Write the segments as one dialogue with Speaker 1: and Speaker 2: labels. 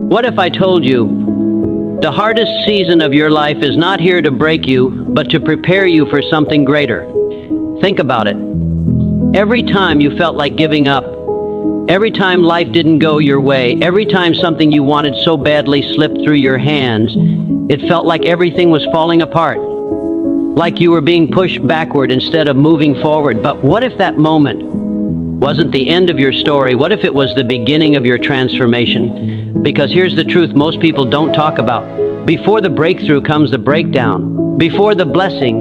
Speaker 1: What if I told you the hardest season of your life is not here to break you, but to prepare you for something greater? Think about it. Every time you felt like giving up, every time life didn't go your way, every time something you wanted so badly slipped through your hands, it felt like everything was falling apart, like you were being pushed backward instead of moving forward. But what if that moment wasn't the end of your story? What if it was the beginning of your transformation? Because here's the truth most people don't talk about. Before the breakthrough comes the breakdown. Before the blessing,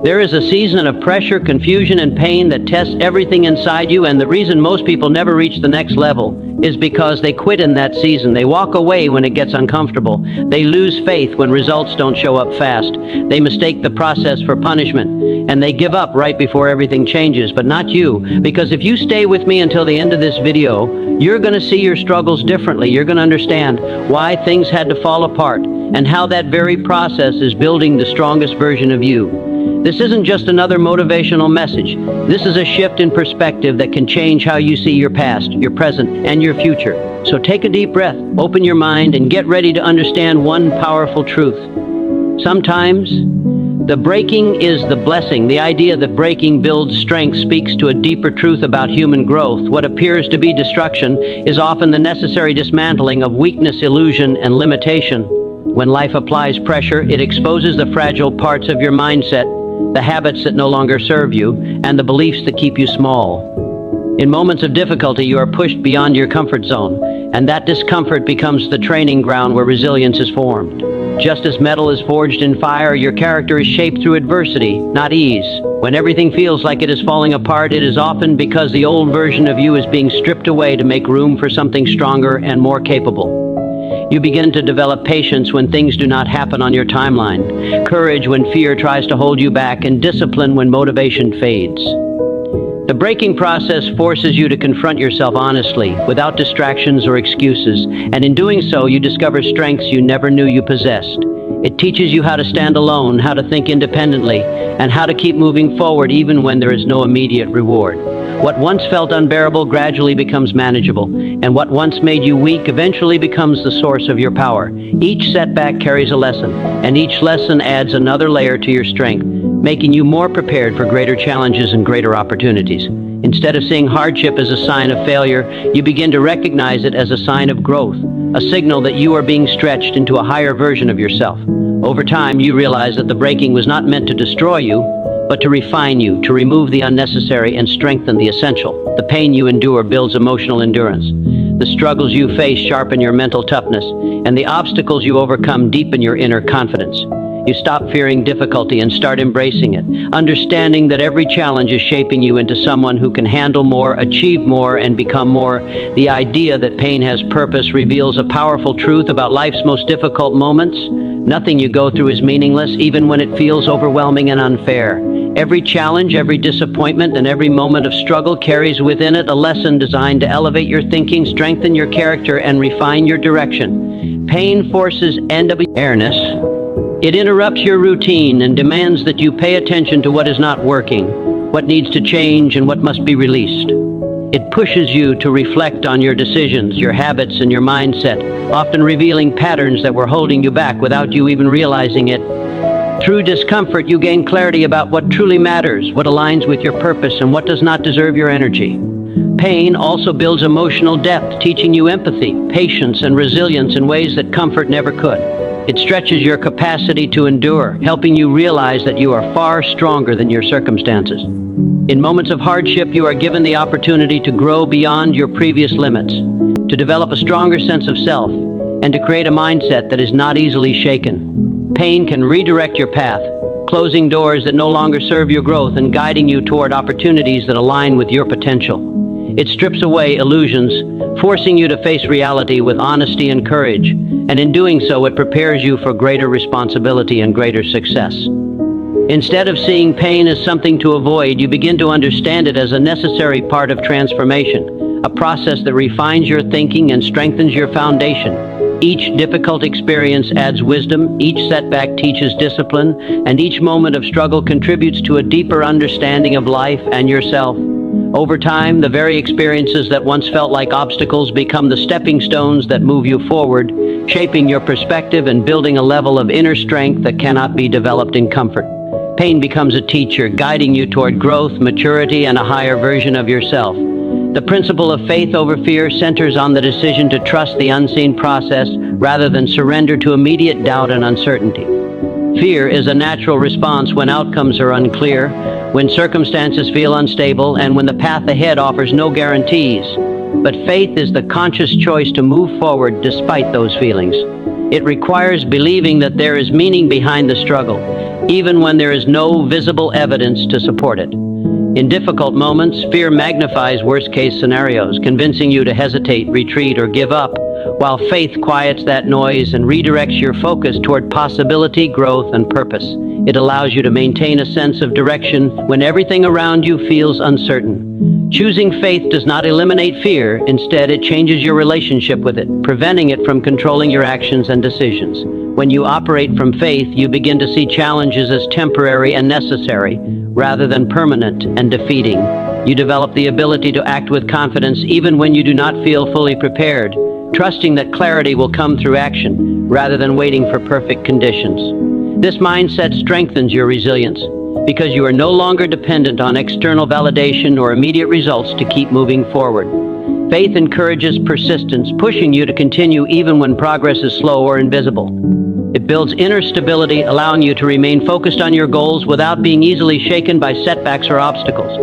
Speaker 1: there is a season of pressure, confusion, and pain that tests everything inside you, and the reason most people never reach the next level is because they quit in that season. They walk away when it gets uncomfortable. They lose faith when results don't show up fast. They mistake the process for punishment, and they give up right before everything changes. But not you, because if you stay with me until the end of this video, you're going to see your struggles differently. You're going to understand why things had to fall apart, and how that very process is building the strongest version of you. This isn't just another motivational message. This is a shift in perspective that can change how you see your past, your present, and your future. So take a deep breath, open your mind, and get ready to understand one powerful truth. Sometimes, the breaking is the blessing. The idea that breaking builds strength speaks to a deeper truth about human growth. What appears to be destruction is often the necessary dismantling of weakness, illusion, and limitation. When life applies pressure, it exposes the fragile parts of your mindset, the habits that no longer serve you, and the beliefs that keep you small. In moments of difficulty, you are pushed beyond your comfort zone, and that discomfort becomes the training ground where resilience is formed. Just as metal is forged in fire, your character is shaped through adversity, not ease. When everything feels like it is falling apart, it is often because the old version of you is being stripped away to make room for something stronger and more capable. You begin to develop patience when things do not happen on your timeline, courage when fear tries to hold you back, and discipline when motivation fades. The breaking process forces you to confront yourself honestly, without distractions or excuses, and in doing so, you discover strengths you never knew you possessed. It teaches you how to stand alone, how to think independently, and how to keep moving forward even when there is no immediate reward. What once felt unbearable gradually becomes manageable, and what once made you weak eventually becomes the source of your power. Each setback carries a lesson, and each lesson adds another layer to your strength, making you more prepared for greater challenges and greater opportunities. Instead of seeing hardship as a sign of failure, you begin to recognize it as a sign of growth, a signal that you are being stretched into a higher version of yourself. Over time, you realize that the breaking was not meant to destroy you, but to refine you, to remove the unnecessary and strengthen the essential. The pain you endure builds emotional endurance. The struggles you face sharpen your mental toughness, and the obstacles you overcome deepen your inner confidence. You stop fearing difficulty and start embracing it, understanding that every challenge is shaping you into someone who can handle more, achieve more, and become more. The idea that pain has purpose reveals a powerful truth about life's most difficult moments. Nothing you go through is meaningless, even when it feels overwhelming and unfair. Every challenge, every disappointment, and every moment of struggle carries within it a lesson designed to elevate your thinking, strengthen your character, and refine your direction. Pain forces awareness. It interrupts your routine and demands that you pay attention to what is not working, what needs to change, and what must be released. It pushes you to reflect on your decisions, your habits, and your mindset, often revealing patterns that were holding you back without you even realizing it. Through discomfort, you gain clarity about what truly matters, what aligns with your purpose, and what does not deserve your energy. Pain also builds emotional depth, teaching you empathy, patience, and resilience in ways that comfort never could. It stretches your capacity to endure, helping you realize that you are far stronger than your circumstances. In moments of hardship, you are given the opportunity to grow beyond your previous limits, to develop a stronger sense of self, and to create a mindset that is not easily shaken. Pain can redirect your path, closing doors that no longer serve your growth and guiding you toward opportunities that align with your potential. It strips away illusions, forcing you to face reality with honesty and courage, and in doing so, it prepares you for greater responsibility and greater success. Instead of seeing pain as something to avoid, you begin to understand it as a necessary part of transformation, a process that refines your thinking and strengthens your foundation. Each difficult experience adds wisdom, each setback teaches discipline, and each moment of struggle contributes to a deeper understanding of life and yourself. Over time, the very experiences that once felt like obstacles become the stepping stones that move you forward, shaping your perspective and building a level of inner strength that cannot be developed in comfort. Pain becomes a teacher, guiding you toward growth, maturity, and a higher version of yourself. The principle of faith over fear centers on the decision to trust the unseen process rather than surrender to immediate doubt and uncertainty. Fear is a natural response when outcomes are unclear, when circumstances feel unstable, and when the path ahead offers no guarantees. But faith is the conscious choice to move forward despite those feelings. It requires believing that there is meaning behind the struggle, even when there is no visible evidence to support it. In difficult moments, fear magnifies worst-case scenarios, convincing you to hesitate, retreat, or give up, while faith quiets that noise and redirects your focus toward possibility, growth, and purpose. It allows you to maintain a sense of direction when everything around you feels uncertain. Choosing faith does not eliminate fear. Instead, it changes your relationship with it, preventing it from controlling your actions and decisions. When you operate from faith, you begin to see challenges as temporary and necessary, rather than permanent and defeating. You develop the ability to act with confidence even when you do not feel fully prepared, trusting that clarity will come through action, rather than waiting for perfect conditions. This mindset strengthens your resilience, because you are no longer dependent on external validation or immediate results to keep moving forward. Faith encourages persistence, pushing you to continue even when progress is slow or invisible. It builds inner stability, allowing you to remain focused on your goals without being easily shaken by setbacks or obstacles.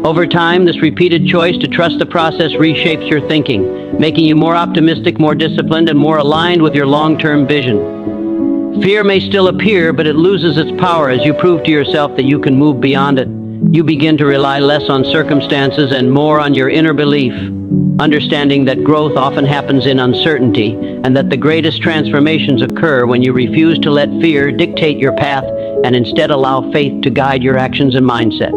Speaker 1: Over time, this repeated choice to trust the process reshapes your thinking, making you more optimistic, more disciplined, and more aligned with your long-term vision. Fear may still appear, but it loses its power as you prove to yourself that you can move beyond it. You begin to rely less on circumstances and more on your inner belief, understanding that growth often happens in uncertainty and that the greatest transformations occur when you refuse to let fear dictate your path and instead allow faith to guide your actions and mindset.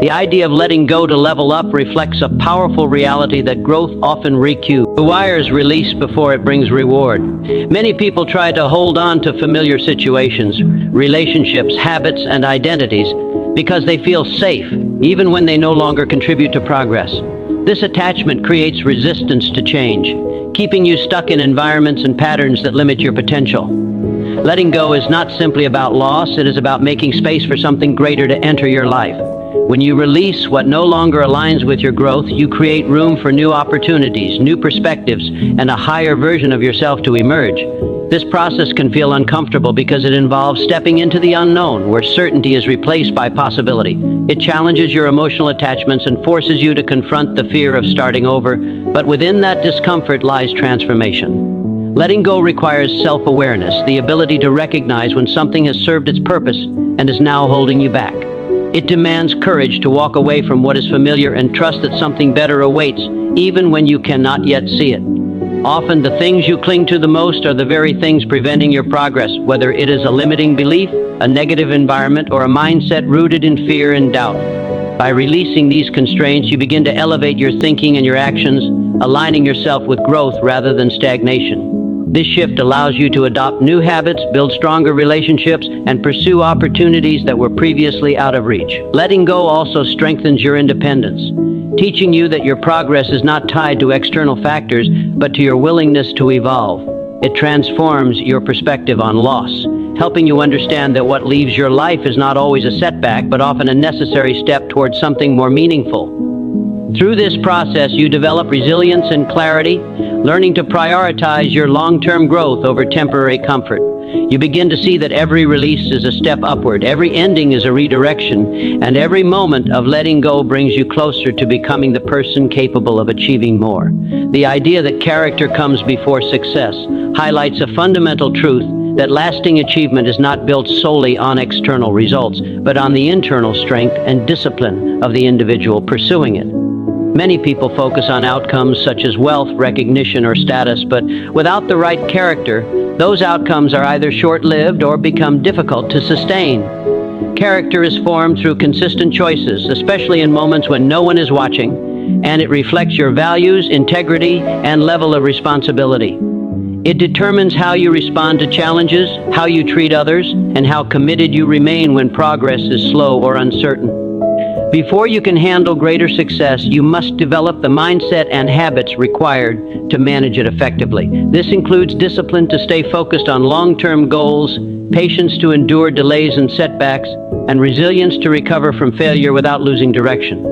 Speaker 1: The idea of letting go to level up reflects a powerful reality that growth often requires release before it brings reward. Many people try to hold on to familiar situations, relationships, habits, and identities because they feel safe, even when they no longer contribute to progress. This attachment creates resistance to change, keeping you stuck in environments and patterns that limit your potential. Letting go is not simply about loss, it is about making space for something greater to enter your life. When you release what no longer aligns with your growth, you create room for new opportunities, new perspectives, and a higher version of yourself to emerge. This process can feel uncomfortable because it involves stepping into the unknown, where certainty is replaced by possibility. It challenges your emotional attachments and forces you to confront the fear of starting over, but within that discomfort lies transformation. Letting go requires self-awareness, the ability to recognize when something has served its purpose and is now holding you back. It demands courage to walk away from what is familiar and trust that something better awaits, even when you cannot yet see it. Often the things you cling to the most are the very things preventing your progress, whether it is a limiting belief, a negative environment, or a mindset rooted in fear and doubt. By releasing these constraints, you begin to elevate your thinking and your actions, aligning yourself with growth rather than stagnation. This shift allows you to adopt new habits, build stronger relationships, and pursue opportunities that were previously out of reach. Letting go also strengthens your independence, teaching you that your progress is not tied to external factors, but to your willingness to evolve. It transforms your perspective on loss, helping you understand that what leaves your life is not always a setback, but often a necessary step towards something more meaningful. Through this process, you develop resilience and clarity, learning to prioritize your long-term growth over temporary comfort. You begin to see that every release is a step upward, every ending is a redirection, and every moment of letting go brings you closer to becoming the person capable of achieving more. The idea that character comes before success highlights a fundamental truth that lasting achievement is not built solely on external results, but on the internal strength and discipline of the individual pursuing it. Many people focus on outcomes such as wealth, recognition, or status, but without the right character, those outcomes are either short-lived or become difficult to sustain. Character is formed through consistent choices, especially in moments when no one is watching, and it reflects your values, integrity, and level of responsibility. It determines how you respond to challenges, how you treat others, and how committed you remain when progress is slow or uncertain. Before you can handle greater success, you must develop the mindset and habits required to manage it effectively. This includes discipline to stay focused on long-term goals, patience to endure delays and setbacks, and resilience to recover from failure without losing direction.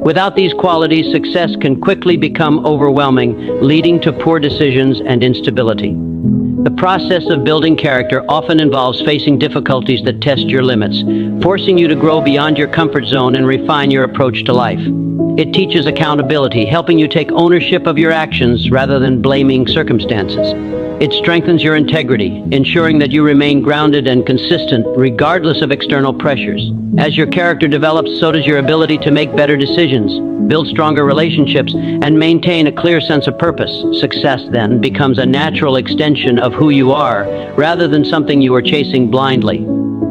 Speaker 1: Without these qualities, success can quickly become overwhelming, leading to poor decisions and instability. The process of building character often involves facing difficulties that test your limits, forcing you to grow beyond your comfort zone and refine your approach to life. It teaches accountability, helping you take ownership of your actions rather than blaming circumstances. It strengthens your integrity, ensuring that you remain grounded and consistent regardless of external pressures. As your character develops, so does your ability to make better decisions, build stronger relationships, and maintain a clear sense of purpose. Success, then, becomes a natural extension of who you are, rather than something you are chasing blindly.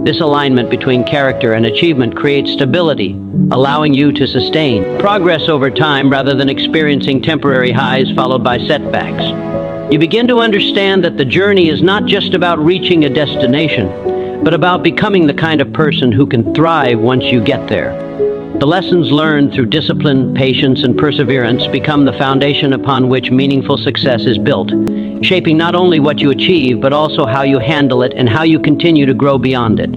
Speaker 1: This alignment between character and achievement creates stability, allowing you to sustain progress over time rather than experiencing temporary highs followed by setbacks. You begin to understand that the journey is not just about reaching a destination, but about becoming the kind of person who can thrive once you get there. The lessons learned through discipline, patience, and perseverance become the foundation upon which meaningful success is built, shaping not only what you achieve, but also how you handle it and how you continue to grow beyond it.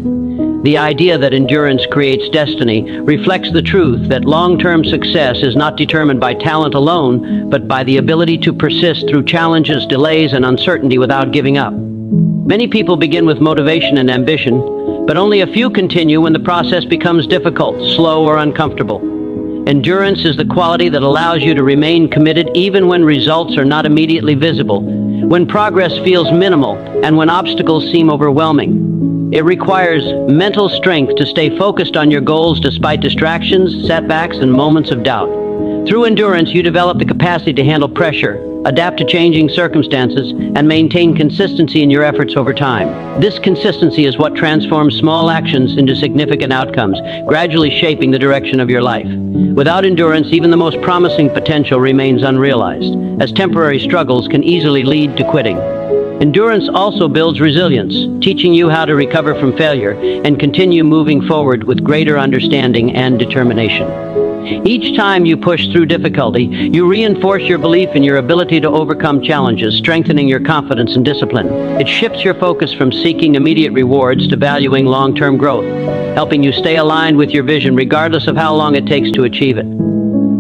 Speaker 1: The idea that endurance creates destiny reflects the truth that long-term success is not determined by talent alone, but by the ability to persist through challenges, delays, and uncertainty without giving up. Many people begin with motivation and ambition, but only a few continue when the process becomes difficult, slow, or uncomfortable. Endurance is the quality that allows you to remain committed even when results are not immediately visible, when progress feels minimal, and when obstacles seem overwhelming. It requires mental strength to stay focused on your goals despite distractions, setbacks, and moments of doubt. Through endurance, you develop the capacity to handle pressure, adapt to changing circumstances, and maintain consistency in your efforts over time. This consistency is what transforms small actions into significant outcomes, gradually shaping the direction of your life. Without endurance, even the most promising potential remains unrealized, as temporary struggles can easily lead to quitting. Endurance also builds resilience, teaching you how to recover from failure and continue moving forward with greater understanding and determination. Each time you push through difficulty, you reinforce your belief in your ability to overcome challenges, strengthening your confidence and discipline. It shifts your focus from seeking immediate rewards to valuing long-term growth, helping you stay aligned with your vision regardless of how long it takes to achieve it.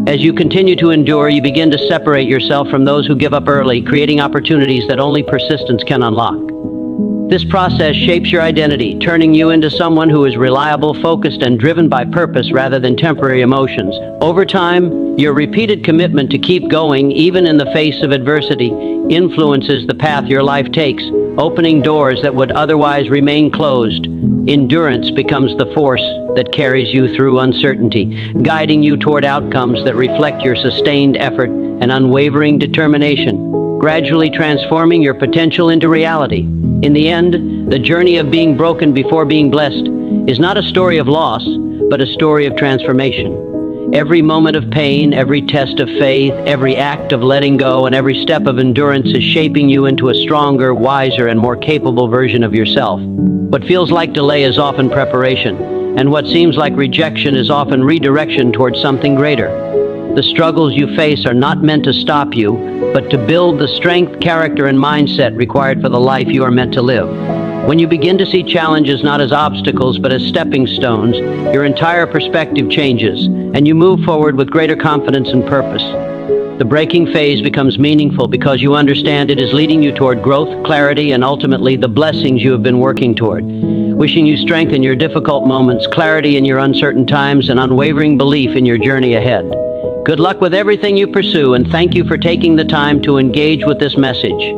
Speaker 1: As you continue to endure, you begin to separate yourself from those who give up early, creating opportunities that only persistence can unlock. This process shapes your identity, turning you into someone who is reliable, focused, and driven by purpose rather than temporary emotions. Over time, your repeated commitment to keep going, even in the face of adversity, influences the path your life takes, opening doors that would otherwise remain closed. Endurance becomes the force that carries you through uncertainty, guiding you toward outcomes that reflect your sustained effort and unwavering determination, gradually transforming your potential into reality. In the end, the journey of being broken before being blessed is not a story of loss, but a story of transformation. Every moment of pain, every test of faith, every act of letting go, and every step of endurance is shaping you into a stronger, wiser, and more capable version of yourself. What feels like delay is often preparation, and what seems like rejection is often redirection towards something greater. The struggles you face are not meant to stop you, but to build the strength, character, and mindset required for the life you are meant to live. When you begin to see challenges not as obstacles but as stepping stones, your entire perspective changes, and you move forward with greater confidence and purpose. The breaking phase becomes meaningful because you understand it is leading you toward growth, clarity, and ultimately the blessings you have been working toward. Wishing you strength in your difficult moments, clarity in your uncertain times, and unwavering belief in your journey ahead. Good luck with everything you pursue, and thank you for taking the time to engage with this message.